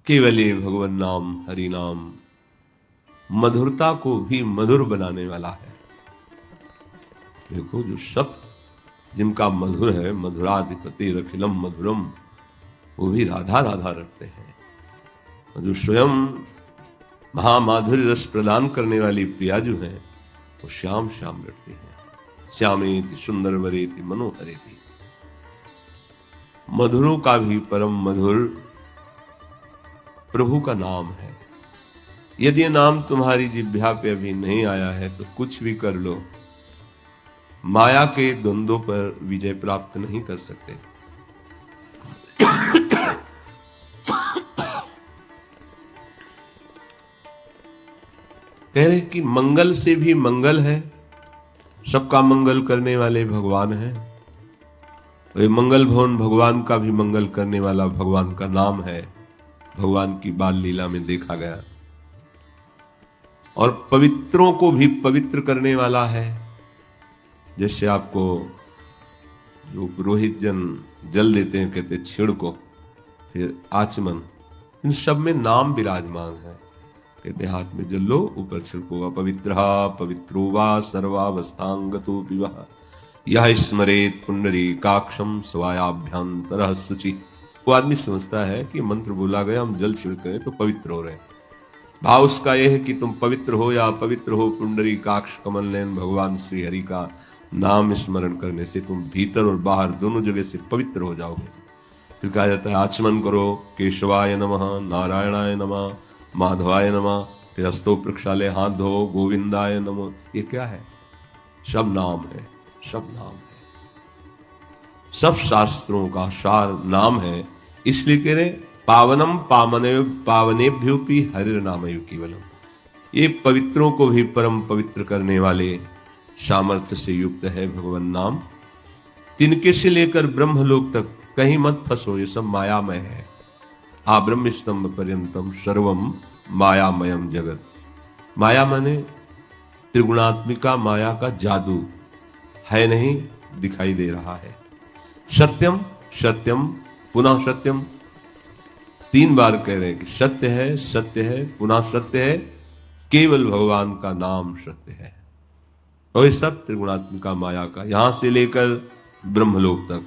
केवले भगवन नाम हरि नाम मधुरता को भी मधुर बनाने वाला है। देखो जो शब्द जिनका मधुर है, मधुराधिपति रखिलम मधुरम, वो भी राधा राधा रखते हैं। जो स्वयं महामाधुर्य रस प्रदान करने वाली प्रिया जो है वो श्याम श्याम रखती है। श्यामेति सुंदर वरेति मनोहरेति। मधुरों का भी परम मधुर प्रभु का नाम है। यदि नाम तुम्हारी जिह्वा पे अभी नहीं आया है तो कुछ भी कर लो, माया के द्वंद्वों पर विजय प्राप्त नहीं कर सकते। कह रहे कि मंगल से भी मंगल है, सबका मंगल करने वाले भगवान है। तो ये मंगल भवन भगवान का भी मंगल करने वाला भगवान का नाम है, भगवान की बाल लीला में देखा गया। और पवित्रों को भी पवित्र करने वाला है। जैसे आपको जो पुरोहित जन जल देते हैं, कहते छीण को, फिर आचमन, इन सब में नाम विराजमान है। कहते हाथ में जल लो, ऊपर छिड़को। अपवित्रः पवित्रो वा सर्वावस्थांगतो विवाह यह स्मरेत पुंडरीकाक्षम स्वायाभ्यंतरः शुचि। वो आदमी समझता है कि मंत्र बोला गया, हम जल छिड़क रहे तो पवित्र हो रहे हैं। भाव उसका यह है कि तुम पवित्र हो या अपवित्र हो, पुंडरीकाक्ष कमल नयन भगवान श्री हरि का नाम स्मरण करने से तुम भीतर और बाहर दोनों जगह से पवित्र हो जाओगे। फिर कहा जाता है आचमन करो, केशवाय नमः, नारायणाय नमः, माधवाय नमः, फिर हस्तो प्रक्षालय, हाथ धो, गोविंदाय नमः। ये क्या है? सब नाम है, सब नाम है, सब शास्त्रों का सार नाम है। इसलिए कह रहे पावनम पावनेभ्योपि हरिर नामयो केवलम। ये पवित्रों को भी परम पवित्र करने वाले सामर्थ्य से युक्त है भगवान नाम। तिनके से लेकर ब्रह्मलोक तक कहीं मत फंसो, ये सब मायामय है। आ ब्रह्म स्तंभ पर्यंतम सर्वम मायामयम जगत। माया माने त्रिगुणात्मिका माया का जादू है, नहीं दिखाई दे रहा है। सत्यम सत्यम पुनः सत्यम, 3 बार कह रहे हैं कि सत्य है, सत्य है, पुनः सत्य है, केवल भगवान का नाम सत्य है। और ये सब त्रिगुणात्मिका माया का, यहां से लेकर ब्रह्मलोक तक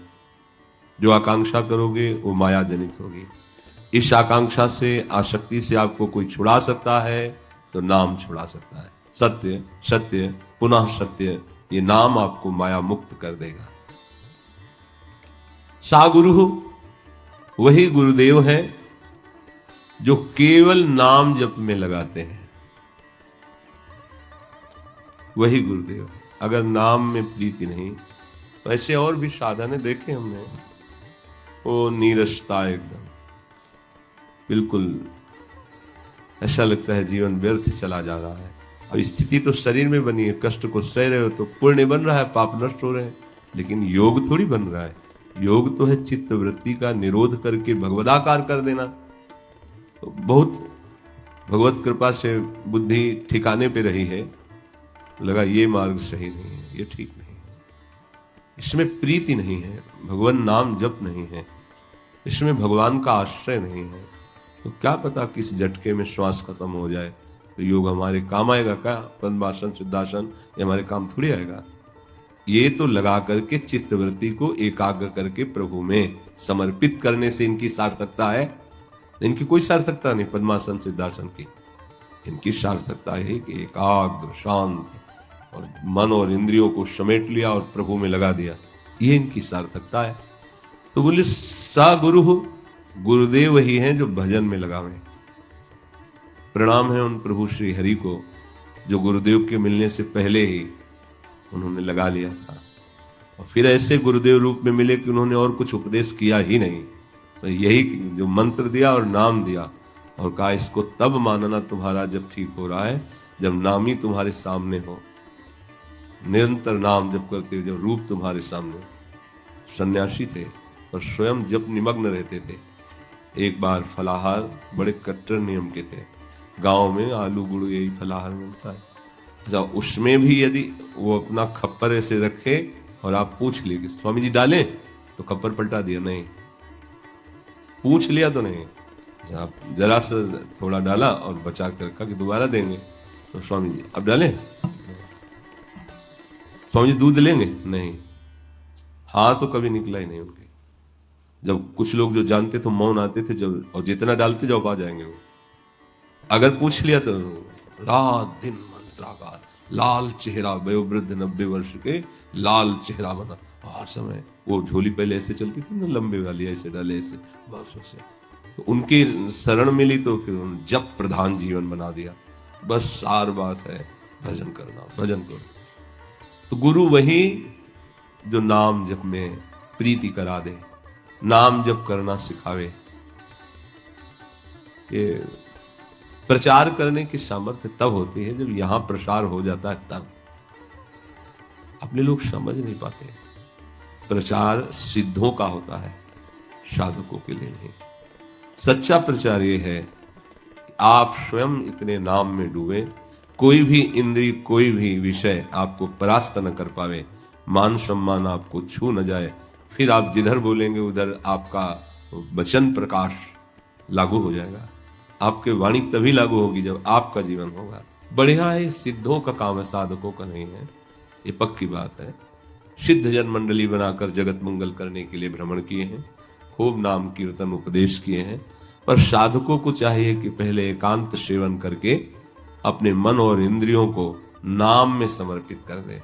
जो आकांक्षा करोगे वो माया जनित होगी। इस आकांक्षा से, आसक्ति से आपको कोई छुड़ा सकता है तो नाम छुड़ा सकता है। सत्य सत्य पुनः सत्य, ये नाम आपको माया मुक्त कर देगा। सा गुरु, वही गुरुदेव है जो केवल नाम जप में लगाते हैं। वही गुरुदेव। अगर नाम में प्रीति नहीं तो ऐसे और भी साधन है, देखे हमने, वो नीरसता, एकदम बिल्कुल ऐसा लगता है जीवन व्यर्थ चला जा रहा है। अब स्थिति तो शरीर में बनी है, कष्ट को सह रहे हो तो पुण्य बन रहा है, पाप नष्ट हो रहे हैं, लेकिन योग थोड़ी बन रहा है। योग तो है चित्त वृत्ति का निरोध करके भगवदाकार कर देना। तो बहुत भगवत कृपा से बुद्धि ठिकाने पे रही है, लगा ये मार्ग सही नहीं है, ये ठीक नहीं है, इसमें प्रीति नहीं है, भगवान नाम जप नहीं है, इसमें भगवान का आश्रय नहीं है, तो क्या पता किस झटके में श्वास खत्म हो जाए तो योग हमारे काम आएगा क्या? पद्मासन सिद्धासन ये हमारे काम थोड़ी आएगा। ये तो लगा करके चित्तवृत्ति को एकाग्र करके प्रभु में समर्पित करने से इनकी सार्थकता है। इनकी कोई सार्थकता नहीं पद्मासन सिद्धासन की। इनकी सार्थकता है कि एकाग्र शांत और मन और इंद्रियों को समेट लिया और प्रभु में लगा दिया, ये इनकी सार्थकता है। तो बोले सा गुरु, गुरुदेव वही हैं जो भजन में लगावे। प्रणाम है उन प्रभु श्री हरि को जो गुरुदेव के मिलने से पहले ही उन्होंने लगा लिया था, और फिर ऐसे गुरुदेव रूप में मिले कि उन्होंने और कुछ उपदेश किया ही नहीं, तो यही जो मंत्र दिया और नाम दिया और कहा इसको तब मानना तुम्हारा जब ठीक हो रहा है जब नाम ही तुम्हारे सामने हो, निरंतर नाम जप करते हो, जब रूप तुम्हारे सामने हो। सन्यासी थे और स्वयं जप निमग्न रहते थे। एक बार फलाहार बड़े कट्टर नियम के थे, गांव में आलू गुड़ यही फलाहार मिलता है। अच्छा, उसमें भी यदि वो अपना खप्पर ऐसे रखे और आप पूछ लिए कि स्वामी जी डालें, तो खप्पर पलटा दिया, नहीं। पूछ लिया तो नहीं, आप जरा सा थोड़ा डाला और बचा कर रखा कि दोबारा देंगे, तो स्वामी जी अब डालें, स्वामी जी दूध लेंगे, नहीं, हाँ तो कभी निकला ही नहीं उनके। जब कुछ लोग जो जानते तो मौन आते थे, जब और जितना डालते जाओ पा जाएंगे वो। अगर पूछ लिया तो रात दिन मंत्रागार, लाल चेहरा, वयोवृद्ध 90 वर्ष के, लाल चेहरा बना, हर समय वो झोली पहले ऐसे चलती थी ना, लंबे वाली, ऐसे डाले ऐसे, बस वैसे। तो उनकी शरण मिली तो फिर उन जप प्रधान जीवन बना दिया। बस सार बात है भजन करना, भजन करो। तो गुरु वही जो नाम जप में प्रीति करा दे, नाम जप करना सिखावे। ये प्रचार करने की सामर्थ्य तब होती है जब यहां प्रसार हो जाता है, तब। अपने लोग समझ नहीं पाते। प्रचार सिद्धों का होता है, साधकों के लिए नहीं। सच्चा प्रचार ये है कि आप स्वयं इतने नाम में डूबे, कोई भी इंद्रिय, कोई भी विषय आपको परास्त न कर पावे, मान सम्मान आपको छू न जाए, फिर आप जिधर बोलेंगे उधर आपका वचन प्रकाश लागू हो जाएगा। आपके वाणी तभी लागू होगी जब आपका जीवन होगा। बढ़िया है, सिद्धों का काम है, साधकों का नहीं है, ये पक्की बात है। सिद्ध जन मंडली बनाकर जगत मंगल करने के लिए भ्रमण किए हैं, खूब नाम कीर्तन उपदेश किए हैं, पर साधकों को चाहिए कि पहले एकांत सेवन करके अपने मन और इंद्रियों को नाम में समर्पित कर दे।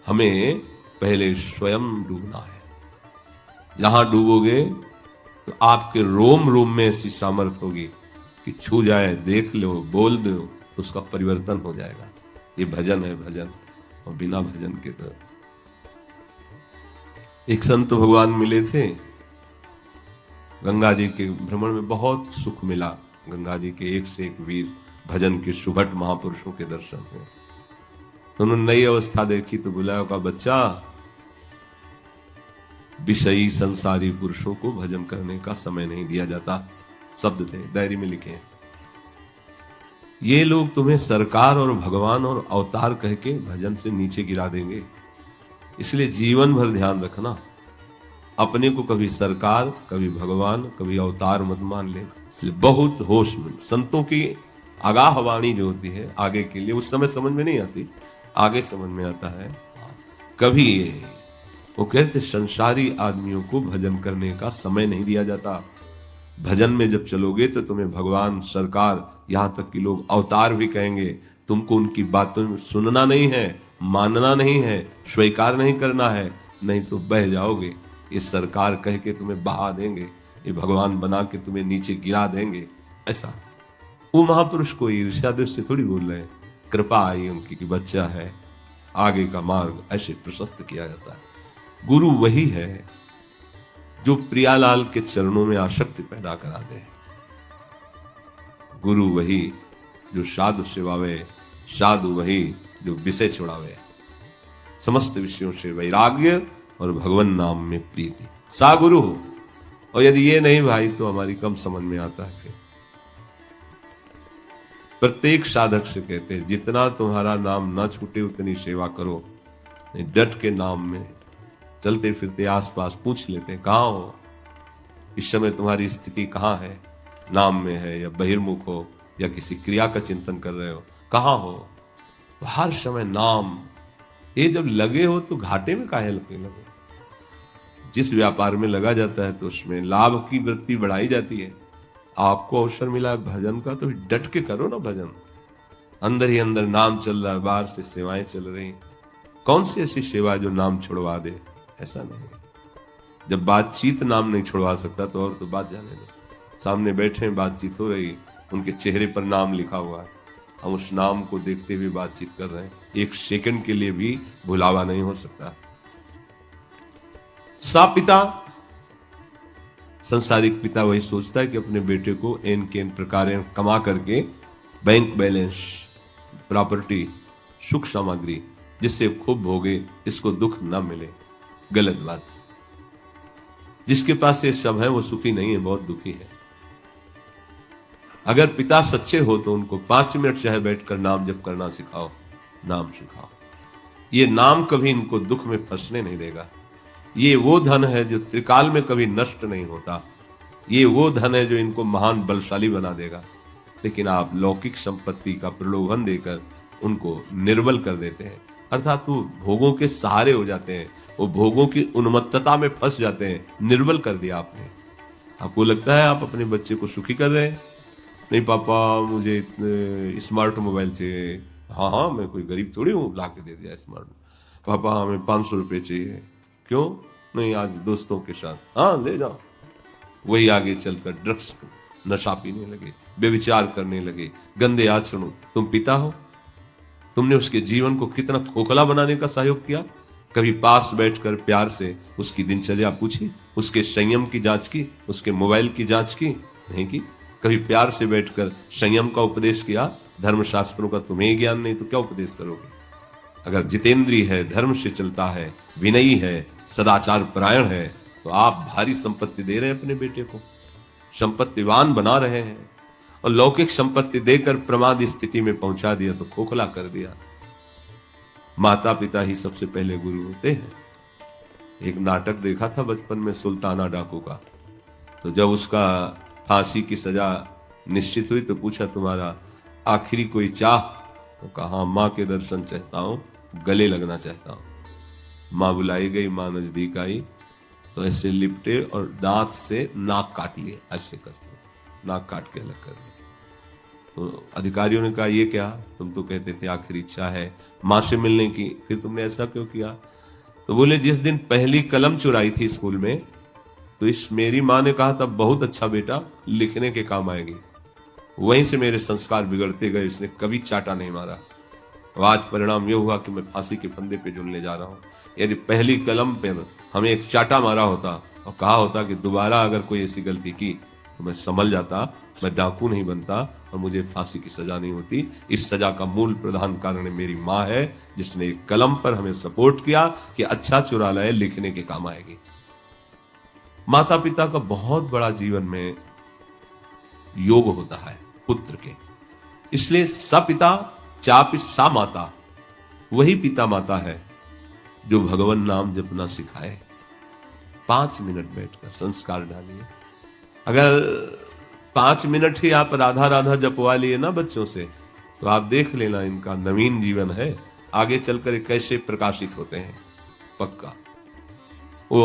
हमें पहले स्वयं डूबना है। जहां डूबोगे तो आपके रोम रोम में ऐसी सामर्थ्य होगी कि छू जाए, देख लो, बोल दो तो उसका परिवर्तन हो जाएगा। ये भजन है, भजन। और बिना भजन के तो एक संत भगवान मिले थे, गंगा जी के भ्रमण में बहुत सुख मिला। गंगा जी के एक से एक वीर भजन के सुभट महापुरुषों के दर्शन में। तो उन्होंने नई अवस्था देखी तो बुलाया, का बच्चा, विषयी संसारी पुरुषों को भजन करने का समय नहीं दिया जाता। शब्द थे, डायरी में लिखे। ये लोग तुम्हें सरकार और भगवान और अवतार कह के भजन से नीचे गिरा देंगे, इसलिए जीवन भर ध्यान रखना। अपने को कभी सरकार, कभी भगवान, कभी अवतार मत मान ले। इसलिए बहुत होश में। संतों की आगाह वाणी जो होती है आगे के लिए, उस समय समझ में नहीं आती, आगे समझ में आता है। कभी वो कहते संसारी आदमियों को भजन करने का समय नहीं दिया जाता। भजन में जब चलोगे तो तुम्हें भगवान, सरकार, यहां तक कि लोग अवतार भी कहेंगे। तुमको उनकी बातों में सुनना नहीं है, मानना नहीं है, स्वीकार नहीं करना है, नहीं तो बह जाओगे। ये सरकार कह के तुम्हें बहा देंगे, ये भगवान बना के तुम्हें नीचे गिरा देंगे। ऐसा वो महापुरुष को ईर्ष्या दृष्टि से थोड़ी बोल रहे हैं, कृपा आई उनकी कि बच्चा है, आगे का मार्ग ऐसे प्रशस्त किया जाता है। गुरु वही है जो प्रियालाल के चरणों में आसक्ति पैदा करा दे। गुरु वही जो साधु सेवावे, साधु वही जो विषय छुड़ावे। समस्त विषयों से वैराग्य और भगवान नाम में प्रीति, सा गुरु हो। और यदि ये नहीं भाई तो हमारी कम समझ में आता है। फिर प्रत्येक साधक से कहते हैं, जितना तुम्हारा नाम ना छूटे उतनी सेवा करो। डट के नाम में चलते फिरते आसपास पूछ लेते हैं, कहाँ हो इस समय, तुम्हारी स्थिति कहाँ है, नाम में है या बहिर्मुख हो या किसी क्रिया का चिंतन कर रहे हो, कहाँ हो। तो हर समय नाम, ये जब लगे हो तो घाटे में काहे लगे। जिस व्यापार में लगा जाता है तो उसमें लाभ की वृत्ति बढ़ाई जाती है। आपको अवसर मिला भजन का तो डट के करो ना भजन। अंदर ही अंदर नाम चल रहा है, बाहर से सेवाएं चल रही। कौन सी ऐसी सेवा जो नाम छुड़वा दे? ऐसा नहीं। जब बातचीत नाम नहीं छुड़वा सकता तो और तो बात जाने दो। सामने बैठे हैं, बातचीत हो रही, उनके चेहरे पर नाम लिखा हुआ है, हम उस नाम को देखते हुए बातचीत कर रहे हैं। एक सेकंड के लिए भी भुलावा नहीं हो सकता। सा पिता, संसारिक पिता वही सोचता है कि अपने बेटे को एन के एन प्रकार कमा करके बैंक बैलेंस, प्रॉपर्टी, सुख सामग्री, जिससे खूब भोगे, इसको दुख न मिले। गलत बात। जिसके पास ये सब है वो सुखी नहीं है, बहुत दुखी है। अगर पिता सच्चे हो तो उनको 5 मिनट चाहे बैठकर नाम जप करना सिखाओ, नाम सिखाओ। ये नाम कभी इनको दुख में फंसने नहीं देगा। ये वो धन है जो त्रिकाल में कभी नष्ट नहीं होता। ये वो धन है जो इनको महान बलशाली बना देगा। लेकिन आप लौकिक संपत्ति का प्रलोभन देकर उनको निर्बल कर देते हैं, अर्थात वो भोगों के सहारे हो जाते हैं, वो भोगों की उन्मत्तता में फंस जाते हैं। निर्बल कर दिया आपने। आपको लगता है आप अपने बच्चे को सुखी कर रहे हैं। नहीं पापा मुझे इतने स्मार्ट मोबाइल चाहिए। हाँ हाँ, मैं कोई गरीब थोड़ी हूँ, ला के दे दिया स्मार्ट। पापा हमें 500 रुपये चाहिए। क्यों? नहीं आज दोस्तों के साथ। हाँ ले जाओ। वही आगे चलकर ड्रग्स नशा पीने लगे, व्यभिचार करने लगे, गंदे आचरणों। तुम पिता हो, तुमने उसके जीवन को कितना खोखला बनाने का सहयोग किया। कभी पास बैठकर प्यार से उसकी दिनचर्या पूछी, उसके संयम की जांच की, उसके मोबाइल की जांच की? नहीं की। कभी प्यार से बैठकर संयम का उपदेश किया? धर्मशास्त्रों का तुम्हें ज्ञान नहीं तो क्या उपदेश करोगे? अगर जितेंद्रिय है, धर्म से चलता है, विनयी है, सदाचार परायण है, तो आप भारी संपत्ति दे रहे हैं अपने बेटे को, संपत्तिवान बना रहे हैं। और लौकिक संपत्ति देकर प्रमाद स्थिति में पहुंचा दिया तो खोखला कर दिया। माता पिता ही सबसे पहले गुरु होते हैं। एक नाटक देखा था बचपन में सुल्ताना डाकू का, तो जब उसका फांसी की सजा निश्चित हुई तो पूछा तुम्हारा आखिरी कोई चाह? तो कहा माँ के दर्शन चाहता हूं, गले लगना चाहता हूं। माँ बुलाई गई, माँ नजदीक आई तो ऐसे लिपटे और दांत से नाक काट लिए, ऐसे कस नाक काट के अलग कर दिया। तो अधिकारियों ने कहा ये क्या, तुम तो कहते थे आखिरी इच्छा है माँ से मिलने की, फिर तुमने ऐसा क्यों किया? तो बोले जिस दिन पहली कलम चुराई थी स्कूल में, तो इस मेरी माँ ने कहा था बहुत अच्छा बेटा, लिखने के काम आएगी। वहीं से मेरे संस्कार बिगड़ते गए, इसने कभी चाटा नहीं मारा। आज परिणाम यह हुआ कि मैं फांसी के फंदे पे झूलने जा रहा हूं। यदि पहली कलम पर हमें एक चाटा मारा होता और कहा होता कि दोबारा अगर कोई ऐसी गलती की तो मैं संभल जाता, मैं डाकू नहीं बनता और मुझे फांसी की सजा नहीं होती। इस सजा का मूल प्रधान कारण मेरी माँ है, जिसने एक कलम पर हमें सपोर्ट किया कि अच्छा चुरा लाए, लिखने के काम आएगी। माता पिता का बहुत बड़ा जीवन में योग होता है पुत्र के, इसलिए सपिता चापि सा माता, वही पिता माता है जो भगवान नाम जपना सिखाए। 5 मिनट बैठकर संस्कार डालिए। अगर 5 मिनट ही आप राधा राधा जपवा लिए ना बच्चों से, तो आप देख लेना इनका नवीन जीवन है, आगे चलकर कैसे प्रकाशित होते हैं। पक्का वो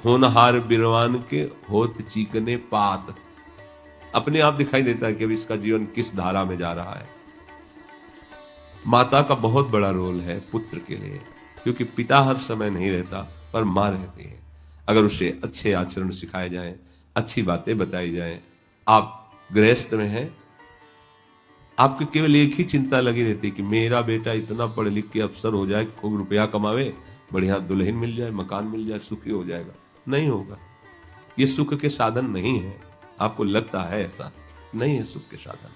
होनहार बिरवान के होत चीकने पात, अपने आप दिखाई देता है कि अब इसका जीवन किस धारा में जा रहा है। माता का बहुत बड़ा रोल है पुत्र के लिए, क्योंकि पिता हर समय नहीं रहता पर माँ रहती है। अगर उसे अच्छे आचरण सिखाए जाएं, अच्छी बातें बताई जाएं। आप गृहस्थ में हैं, आपको केवल एक ही चिंता लगी रहती कि मेरा बेटा इतना पढ़ लिख के अफसर हो जाए, खूब रुपया कमावे, बढ़िया दुल्हन मिल जाए, मकान मिल जाए, सुखी हो जाएगा। नहीं होगा। ये सुख के साधन नहीं है। आपको लगता है ऐसा, नहीं है सुख के साधन।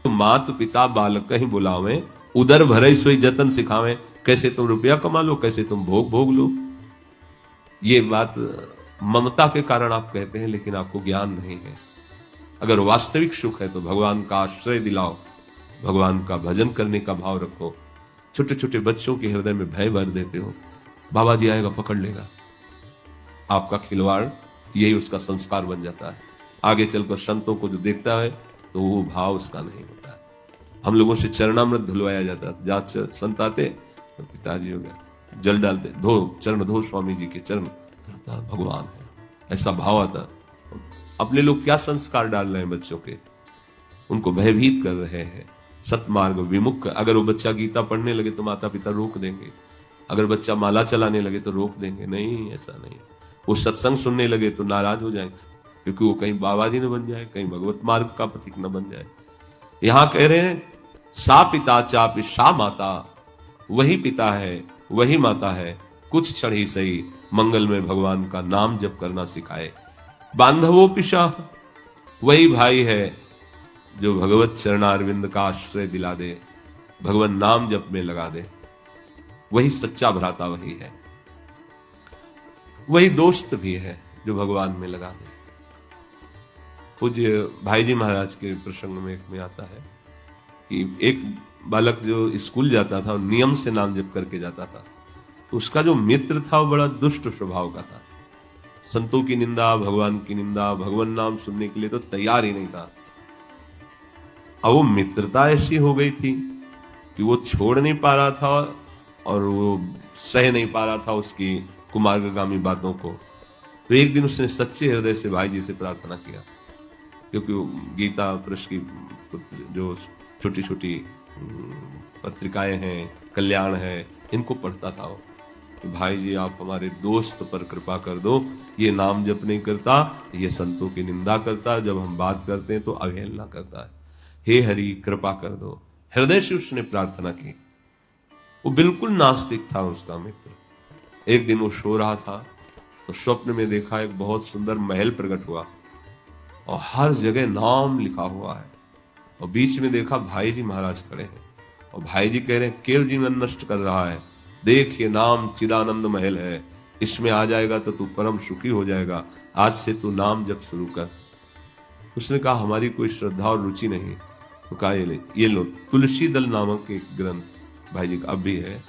तो मात पिता बालक ही बुलावे, उदर भरे सोई जतन सिखावे। कैसे तुम रुपया कमा लो, कैसे तुम भोग भोग लो। ये बात ममता के कारण आप कहते हैं, लेकिन आपको ज्ञान नहीं है। अगर वास्तविक सुख है तो भगवान का आश्रय दिलाओ, भगवान का भजन करने का भाव रखो। छोटे छोटे बच्चों के हृदय में भय भर देते हो, बाबा जी आएगा पकड़ लेगा। आपका खिलवाड़ यही उसका संस्कार बन जाता है। आगे चलकर संतों को जो देखता है तो वो भाव उसका नहीं होता है। हम लोगों से चरणामृत धुलवाया जाता है। जहाँ संत आते तो पिताजी हो गए, जल डालते, धो चरण, धो स्वामी जी के चरण, भगवान है, ऐसा भाव आता। अपने लोग क्या संस्कार डाल रहे हैं बच्चों के, उनको भयभीत कर रहे हैं, सतमार्ग विमुख। अगर वो बच्चा गीता पढ़ने लगे तो माता पिता रोक देंगे, अगर बच्चा माला चलाने लगे तो रोक देंगे। नहीं, ऐसा नहीं। वो सत्संग सुनने लगे तो नाराज हो जाएंगे, क्योंकि वो कहीं बाबा जी न बन जाए, कहीं भगवत मार्ग का प्रतीक न बन जाए। यहां कह रहे हैं सा पिता चापि सा माता, वही पिता है, वही माता है, कुछ क्षण ही सही मंगल में भगवान का नाम जप करना सिखाए। बांधवो पिशा, वही भाई है जो भगवत चरणारविंद का आश्रय दिला दे, भगवान नाम जप में लगा दे। वही सच्चा भ्राता वही है, वही दोस्त भी है जो भगवान में लगा दे। पूज्य भाई जी महाराज के प्रसंग में एक में आता है कि एक बालक जो स्कूल जाता था और नियम से नाम जप करके जाता था, तो उसका जो मित्र था वो बड़ा दुष्ट स्वभाव का था। संतों की निंदा, भगवान की निंदा, भगवान नाम सुनने के लिए तो तैयार ही नहीं था। अब वो मित्रता ऐसी हो गई थी कि वो छोड़ नहीं पा रहा था और वो सह नहीं पा रहा था उसकी कुमार्गामी बातों को। तो एक दिन उसने सच्चे हृदय से भाई जी से प्रार्थना किया, क्योंकि वो गीता प्रेस की जो छोटी छोटी पत्रिकाएं हैं, कल्याण है, इनको पढ़ता था वो कि भाई जी आप हमारे दोस्त पर कृपा कर दो, ये नाम जप नहीं करता, ये संतों की निंदा करता, जब हम बात करते हैं तो अवहेलना करता है, हे हरि कृपा कर दो। हृदय से उसने प्रार्थना की। वो बिल्कुल नास्तिक था उसका मित्र। एक दिन वो सो रहा था तो स्वप्न में देखा एक बहुत सुंदर महल प्रकट हुआ और हर जगह नाम लिखा हुआ है, और बीच में देखा भाई जी महाराज खड़े हैं और भाई जी कह रहे हैं केव जीवन नष्ट कर रहा है, देख ये नाम चिदानंद महल है, इसमें आ जाएगा तो तू परम सुखी हो जाएगा, आज से तू नाम जप शुरू कर। उसने कहा हमारी कोई श्रद्धा और रुचि नहीं। तो कहा ये लो तुलसी दल नामक एक ग्रंथ भाई जी का अब भी है,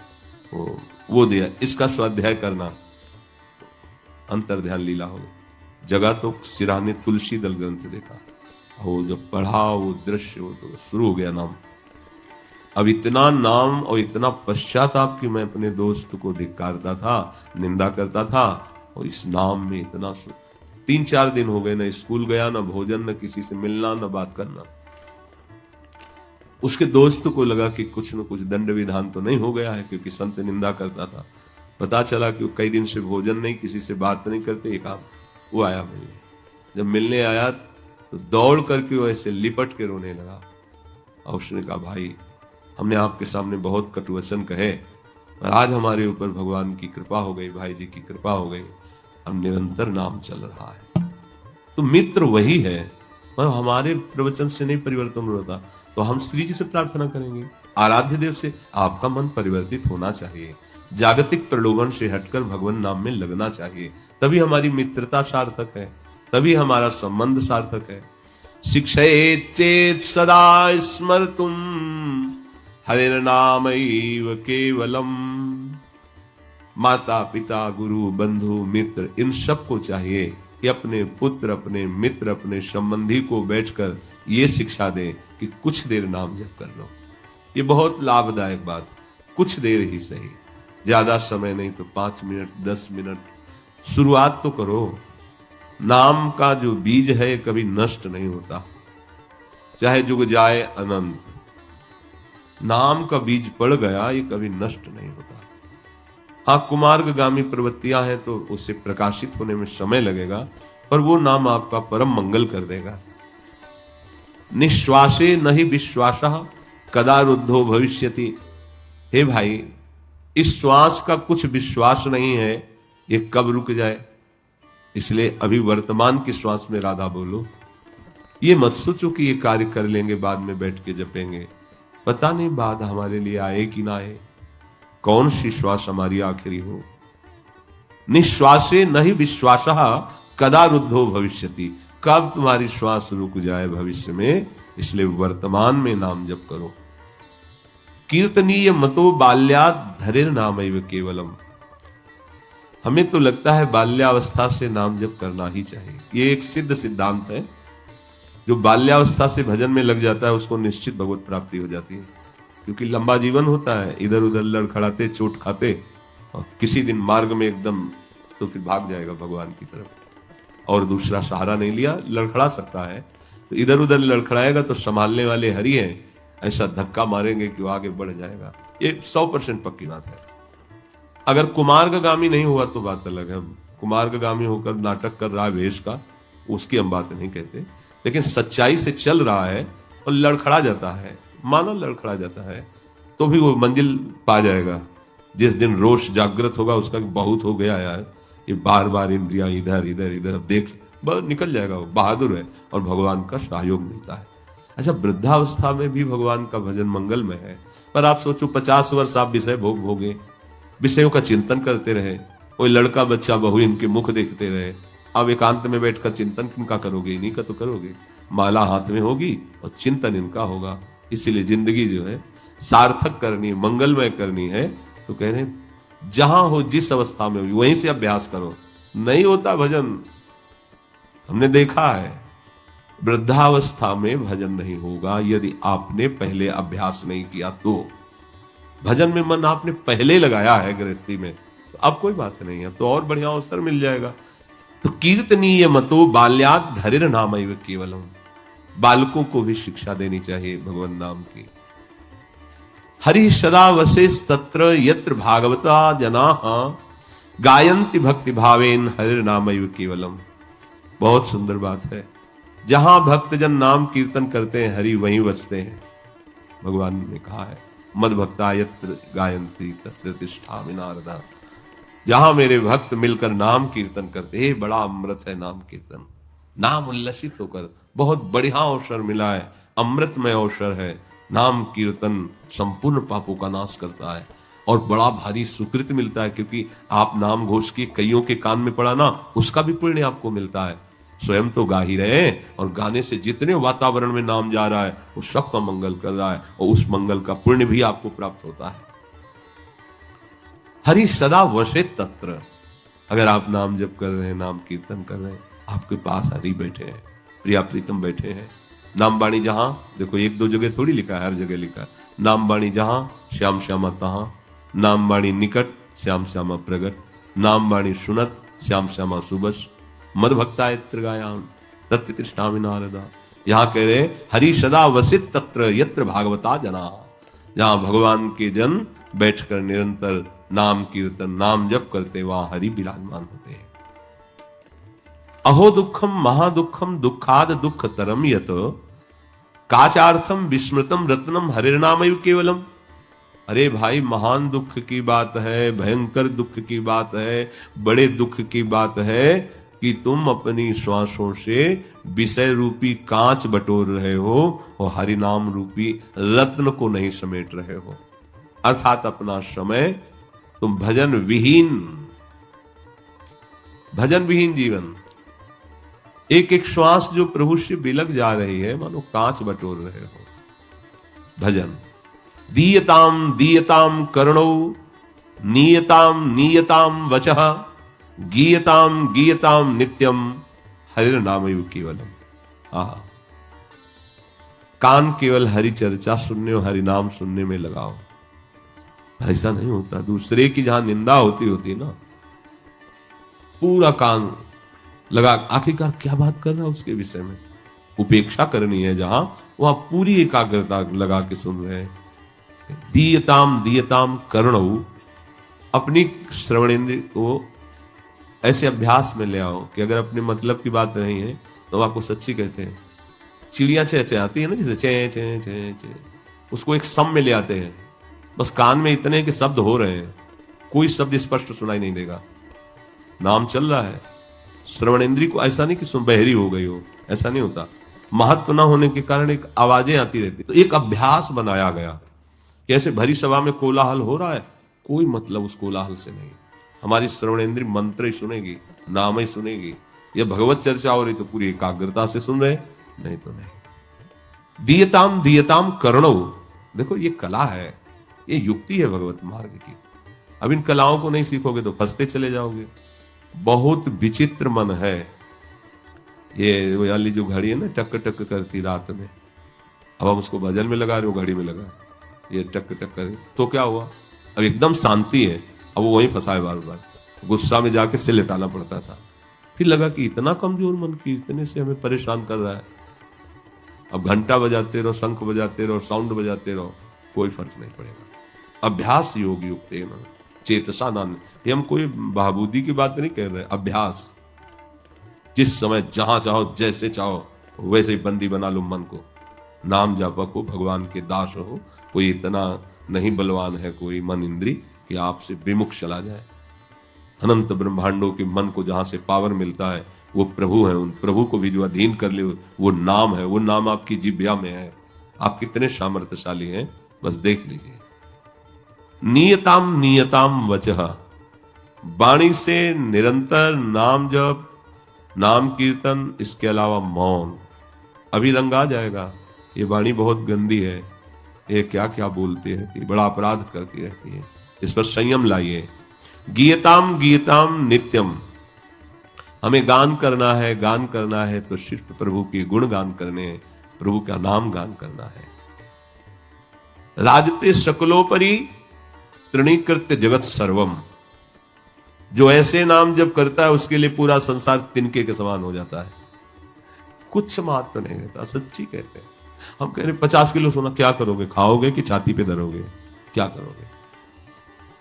वो दिया, इसका स्वाध्याय करना, अंतर ध्यान लीला हो। जगह तो सिरा ने तुलसी दल ग्रंथ देखा, वो जब पढ़ा वो दृश्य वो तो शुरू हो गया नाम। अब इतना नाम और इतना पश्चाताप कि मैं अपने दोस्त को धिक्कारता था, निंदा करता था, और इस नाम में इतना 3-4 दिन हो गए, न स्कूल गया, न भोजन, न किसी से मिलना, न बात करना। उसके दोस्त को लगा कि कुछ न कुछ दंड विधान तो नहीं हो गया है, क्योंकि संत निंदा करता था। पता चला कि वो कई दिन से भोजन नहीं, किसी से बात नहीं करते। एक आप वो आया मिलने, जब मिलने आया तो दौड़ करके वो ऐसे लिपट के रोने लगा और उसने कहा भाई हमने आपके सामने बहुत कटुवचन कहे, और आज हमारे ऊपर भगवान की कृपा हो गई, भाई जी की कृपा हो गई, अब निरंतर नाम चल रहा है। तो मित्र वही है, और हमारे प्रवचन से नहीं परिवर्तन होता, तो हम श्री जी से प्रार्थना करेंगे, आराध्य देव से आपका मन परिवर्तित होना चाहिए, जागतिक प्रलोभन से हटकर भगवान नाम में लगना चाहिए, तभी हमारी मित्रता सार्थक है, तभी हमारा संबंध सार्थक है। शिक्षयेत् चेत् सदा स्मर्तुं हरिर्नामैव केवलम। माता पिता गुरु बंधु मित्र इन सबको चाहिए कि अपने पुत्र, अपने मित्र, अपने संबंधी को बैठकर ये शिक्षा दें कि कुछ देर नाम जप कर लो। ये बहुत लाभदायक बात, कुछ देर ही सही, ज्यादा समय नहीं तो 5 मिनट 10 मिनट शुरुआत तो करो। नाम का जो बीज है कभी नष्ट नहीं होता, चाहे जुग जाए अनंत, नाम का बीज पड़ गया ये कभी नष्ट नहीं होता। हाँ, कुमार्गामी प्रवृत्तियां हैं तो उससे प्रकाशित होने में समय लगेगा, पर वो नाम आपका परम मंगल कर देगा। निश्वासे नहीं विश्वासः कदा रुद्धो भविष्यति। हे भाई, इस श्वास का कुछ विश्वास नहीं है, ये कब रुक जाए, इसलिए अभी वर्तमान की श्वास में राधा बोलो। ये मत सोचो कि ये कार्य कर लेंगे बाद में बैठ के जपेंगे, पता नहीं बाद हमारे लिए आए कि ना आए, कौन सी श्वास हमारी आखिरी हो। निश्वासे नहीं विश्वासः कदा रुद्धो भविष्यति, कब तुम्हारी श्वास रुक जाए भविष्य में, इसलिए वर्तमान में नाम जप करो। कीर्तनीय मतो बाल्यात् धरेर नामैव केवलम। हमें तो लगता है बाल्यावस्था से नाम जप करना ही चाहिए, ये एक सिद्ध सिद्धांत है। जो बाल्यावस्था से भजन में लग जाता है उसको निश्चित भगवत प्राप्ति हो जाती है, क्योंकि लंबा जीवन होता है, इधर उधर लड़खड़ाते चोट खाते, और किसी दिन मार्ग में एकदम तो फिर भाग जाएगा भगवान की तरफ, और दूसरा सहारा नहीं लिया, लड़खड़ा सकता है, तो इधर उधर लड़खड़ाएगा तो संभालने वाले हरि हैं, ऐसा धक्का मारेंगे कि वो आगे बढ़ जाएगा। ये 100% पक्की बात है। अगर कुमार्गामी नहीं हुआ तो बात अलग है, कुमार्गामी होकर नाटक कर रहा है वेश का, उसकी हम बात नहीं कहते, लेकिन सच्चाई से चल रहा है और लड़खड़ा जाता है, मानो लड़खड़ा जाता है, तो भी वो मंजिल पा जाएगा। जिस दिन रोष जागृत होगा उसका बहुत हो गया यार, ये बार बार इंद्रियां इधर इधर इधर, अब देख बस निकल जाएगा, वो बहादुर है और भगवान का सहयोग मिलता है। अच्छा, वृद्धावस्था में भी भगवान का भजन मंगलमय है, पर आप सोचो 50 वर्ष आप विषय भोग भोगे, विषयों का चिंतन करते रहे, कोई लड़का बच्चा बहू इनके मुख देखते रहे, अब एकांत में बैठकर चिंतन किनका करोगे, इन्हीं का तो करोगे। माला हाथ में होगी और चिंतन इनका होगा। इसीलिए जिंदगी जो है सार्थक करनी है, मंगलमय करनी है, तो कह रहे हैं जहां हो जिस अवस्था में हो वहीं से अभ्यास करो। नहीं होता भजन। हमने देखा है, वृद्धावस्था में भजन नहीं होगा यदि आपने पहले अभ्यास नहीं किया तो। भजन में मन आपने पहले लगाया है गृहस्थी में, तो अब कोई बात नहीं है, तो और बढ़िया अवसर मिल जाएगा। तो कीर्तनीय मतो बाल्यात धरिर नामैव केवलम। बालकों को भी शिक्षा देनी चाहिए भगवान नाम की। हरि सदा वसेस तत्र यत्र भागवता जनाः गायन्ति भक्ति भावेन हरिर नामैव केवलम। बहुत सुंदर बात है। जहां भक्तजन नाम कीर्तन करते हैं हरि वहीं वसते हैं। भगवान ने कहा है मद भक्ता यत्र गायन्ति तत्र तिष्ठामि नारद। जहां मेरे भक्त मिलकर नाम कीर्तन करते हैं, बड़ा अमृत है नाम कीर्तन। नाम उल्लसित होकर बहुत बढ़िया अवसर मिला है, अमृतमय अवसर है। नाम कीर्तन संपूर्ण पापों का नाश करता है और बड़ा भारी सुकृत मिलता है, क्योंकि आप नाम घोष की कईयों के कान में पड़ा ना, उसका भी पुण्य आपको मिलता है। स्वयं तो गा ही रहे हैं और गाने से जितने वातावरण में नाम जा रहा है वो सबका मंगल कर रहा है और उस मंगल का पुण्य भी आपको प्राप्त होता है। हरि सदा वशे तत्र। अगर आप नाम जप कर रहे हैं, नाम कीर्तन कर रहे हैं, आपके पास हरि बैठे हैं, प्रिया प्रीतम बैठे हैं। नाम बाणी जहां, देखो एक दो जगह थोड़ी लिखा है, हर जगह लिखा है नाम बाणी जहां श्याम श्यामा तहां। नाम बाणी निकट श्याम श्यामा प्रगट। नाम बाणी सुनत श्याम श्यामा सुबस। मद भक्ता यत्र गायान तत्र तिष्ठामि नारद। यहां कह रहे हरि सदा वसित तत्र यत्र भागवता जना। जहां भगवान के जन बैठकर निरंतर नाम कीर्तन नाम जप करते, वहां हरि विराजमान होते हैं। अहो दुखम महादुखम दुखाद दुख तरम यत काचार्थम विस्मृतम रत्नम हरिर्नामैव केवलम। अरे भाई, महान दुख की बात है, भयंकर दुख की बात है, बड़े दुख की बात है कि तुम अपनी श्वासों से विषय रूपी कांच बटोर रहे हो और हरि नाम रूपी रत्न को नहीं समेट रहे हो। अर्थात अपना समय तुम भजन विहीन जीवन, एक एक श्वास जो प्रभु से बिलक जा रही है मानो कांच बटोर रहे हो। भजन दीयताम दीयताम करुणौ नीयताम नीयताम वचः गीयताम गीयताम नित्यम हरिर नामैव केवलम। कान केवल हरि चर्चा सुनने और हरि नाम सुनने में लगाओ। ऐसा नहीं होता, दूसरे की जहां निंदा होती ना, पूरा कान लगा, आखिरकार क्या बात कर रहा है उसके विषय में। उपेक्षा करनी है जहां, वहां पूरी एकाग्रता लगा के सुन रहे हैं। दीयताम दीयताम करुणौ। अपनी श्रवणेंद्र को ऐसे अभ्यास में ले आओ कि अगर अपने मतलब की बात नहीं है तो हम आपको सच्ची कहते हैं। चिड़िया चहचहाती है ना, जैसे चे चे चे चे, उसको एक सम में ले आते हैं। बस कान में इतने के शब्द हो रहे हैं, कोई शब्द स्पष्ट सुनाई नहीं देगा। नाम चल रहा है, श्रवण इंद्री को ऐसा नहीं कि सुन बहरी हो गई हो, ऐसा नहीं होता। महत्व न होने के कारण एक आवाजें आती रहती। तो एक अभ्यास बनाया गया। कैसे भरी सभा में कोलाहल हो रहा है, कोई मतलब उस कोलाहल से नहीं। हमारी श्रवणेंद्री मंत्र ही सुनेगी, नाम ही सुनेगी। यह भगवत चर्चा हो रही तो पूरी एकाग्रता से सुन रहे, नहीं तो नहीं। दीयताम दीयताम करुणौ। देखो ये कला है, ये युक्ति है भगवत मार्ग की। अब इन कलाओं को नहीं सीखोगे तो फंसते चले जाओगे। बहुत विचित्र मन है। ये वाली जो घड़ी है ना, टक टक करती रात में, अब हम उसको भजन में लगा रहे हो, घड़ी में लगा, ये टक टक करे तो क्या हुआ? अब एकदम शांति है, अब वो वहीं फंसा है बार बार। गुस्सा में जाके सिर लिटाना पड़ता था। फिर लगा कि इतना कमजोर मन की इतने से हमें परेशान कर रहा है। अब घंटा बजाते रहो, शंख बजाते रहो, साउंड बजाते रहो, कोई फर्क नहीं पड़ेगा। अभ्यास योग युक्त है ना, चेतसा नान। ये हम कोई बहाबूदी की बात नहीं कर रहे, अभ्यास। जिस समय जहां चाहो जैसे चाहो वैसे ही बंदी बना लो मन को। नाम जापक हो, भगवान के दास हो। कोई इतना नहीं बलवान है कोई मन इंद्री कि आपसे विमुख चला जाए। अनंत ब्रह्मांडों के मन को जहां से पावर मिलता है वो प्रभु है। उन प्रभु को भी जो अधीन कर ले वो नाम है। वो नाम आपकी जिह्वा में है। आप कितने सामर्थ्यशाली हैं बस देख लीजिए। नियताम नियताम वचः। वाणी से निरंतर नाम जप, नाम कीर्तन, इसके अलावा मौन। अभी रंग आ जाएगा। ये वाणी बहुत गंदी है, ये क्या क्या बोलती रहती है, बड़ा अपराध करती रहती है। इस पर संयम लाइए। गीयताम गीयताम नित्यम। हमें गान करना है, गान करना है तो सिर्फ प्रभु के गुण गान करने, प्रभु का नाम गान करना है। राजते सकलोपरि तृणीकृत्य जगत सर्वम, जो ऐसे नाम जब करता है उसके लिए पूरा संसार तिनके के समान हो जाता है, कुछ मात्र नहीं रहता। सच्ची कहते हैं। हम कह रहे 50 किलो सोना क्या करोगे, खाओगे कि छाती पे धरोगे, क्या करोगे?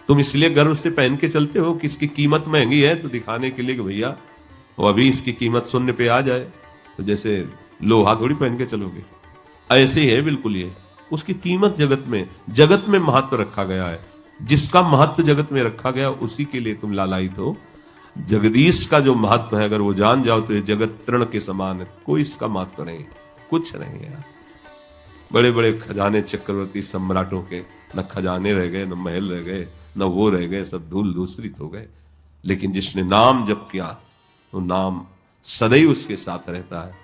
तुम इसलिए गर्व से पहन के चलते हो कि इसकी कीमत महंगी है, तो दिखाने के लिए कि भैया वो अभी इसकी कीमत शून्य पे आ जाए तो जैसे लोहा थोड़ी पहन के चलोगे। ऐसे ही है बिल्कुल ये। उसकी कीमत जगत में महत्व रखा गया है। जिसका महत्व जगत में रखा गया उसी के लिए तुम लालायित हो। जगदीश का जो महत्व है अगर वो जान जाओ तो ये जगत तृण के समान है, कोई इसका महत्व नहीं, कुछ नहीं यार। बड़े बड़े खजाने चक्रवर्ती सम्राटों के न खजाने रह गए, न महल रह गए, न वो रह गए, सब धूल धूसरित हो गए। लेकिन जिसने नाम जप किया वो नाम सदैव उसके साथ रहता है।